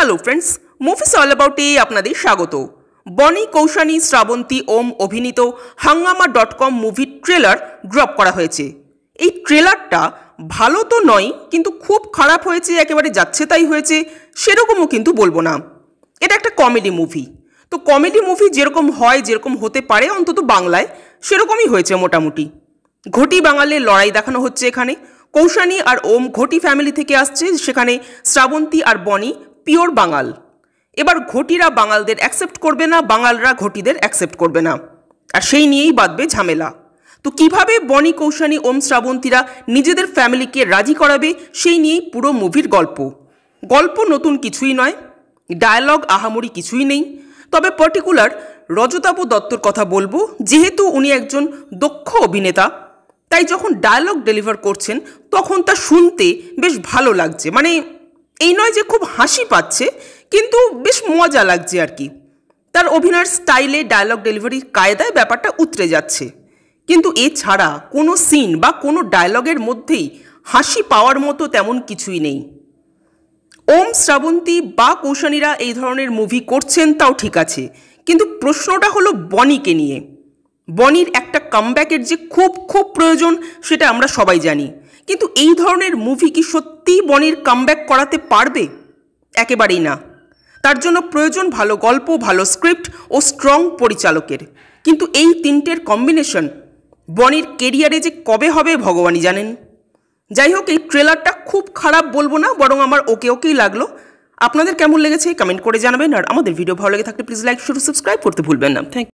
Hello friends, movies all about আপনাদের স্বাগত। বনি কৌশানী, শ্রাবন্তী, ওম অভিনীত হাঙ্গামা.com মুভির ট্রেলার ড্রপ করা হয়েছে। এই ট্রেলারটা ভালো তো নয়, কিন্তু খুব খারাপ হয়েছে, একেবারে যাচ্ছে তাই হয়েছে সেরকমও কিন্তু বলবো না। এটা একটা কমেডি মুভি। তো কমেডি মুভি যেরকম হয়, যেরকম হতে পারে অন্তত বাংলায়, সেরকমই হয়েছে মোটামুটি। ঘটি বাঙালির লড়াই দেখানো হচ্ছে এখানে। কৌশানী আর ওম ঘটি ফ্যামিলি থেকে আসছে, সেখানে শ্রাবন্তী আর বনি পিওর বাঙাল। এবার ঘটিরা বাঙালদের অ্যাকসেপ্ট করবে না, বাঙালরা ঘটিদের অ্যাকসেপ্ট করবে না, আর সেই নিয়েই বাঁধবে ঝামেলা। তো কিভাবে বনি, কৌশানী, ওম, শ্রাবন্তীরা নিজেদের ফ্যামিলিকে রাজি করাবে, সেই নিয়েই পুরো মুভির গল্প। গল্প নতুন কিছুই নয়, ডায়ালগ আহামরি কিছুই নেই। তবে পার্টিকুলার রজতাভ দত্তর কথা বলবো, যেহেতু উনি একজন দক্ষ অভিনেতা, তাই যখন ডায়ালগ ডেলিভার করছেন তখন তা শুনতে বেশ ভালো লাগছে। মানে এই নয় যে খুব হাসি পাচ্ছে, কিন্তু বেশ মজা লাগছে আর কি। তার অভিনয়ের স্টাইলে, ডায়ালগ ডেলিভারির কায়দায় ব্যাপারটা উতরে যাচ্ছে। কিন্তু এছাড়া কোনো সিন বা কোনো ডায়ালগের মধ্যেই হাসি পাওয়ার মতো তেমন কিছুই নেই। ওম, শ্রাবন্তী বা কৌশানীরা এই ধরনের মুভি করছেন তাও ঠিক আছে, কিন্তু প্রশ্নটা হলো বনিকে নিয়ে। বনির একটা কামব্যাকের যে খুব খুব প্রয়োজন সেটা আমরা সবাই জানি, কিন্তু এই ধরনের মুভি কি সত্যিই বনির কামব্যাক করাতে পারবে? একেবারেই না। তার জন্য প্রয়োজন ভালো গল্প, ভালো স্ক্রিপ্ট ও স্ট্রং পরিচালকের। কিন্তু এই তিনটের কম্বিনেশন বনির কেরিয়ারে যে কবে হবে ভগবানই জানেন। যাই হোক, এই ট্রেলারটা খুব খারাপ বলবো না, বরং আমার ওকেই লাগলো। আপনাদের কেমন লেগেছে কমেন্ট করে জানাবেন, আর আমাদের ভিডিও ভালো লেগে থাকলে প্লিজ লাইক, শেয়ার, সাবস্ক্রাইব করতে ভুলবেন না। Thank you.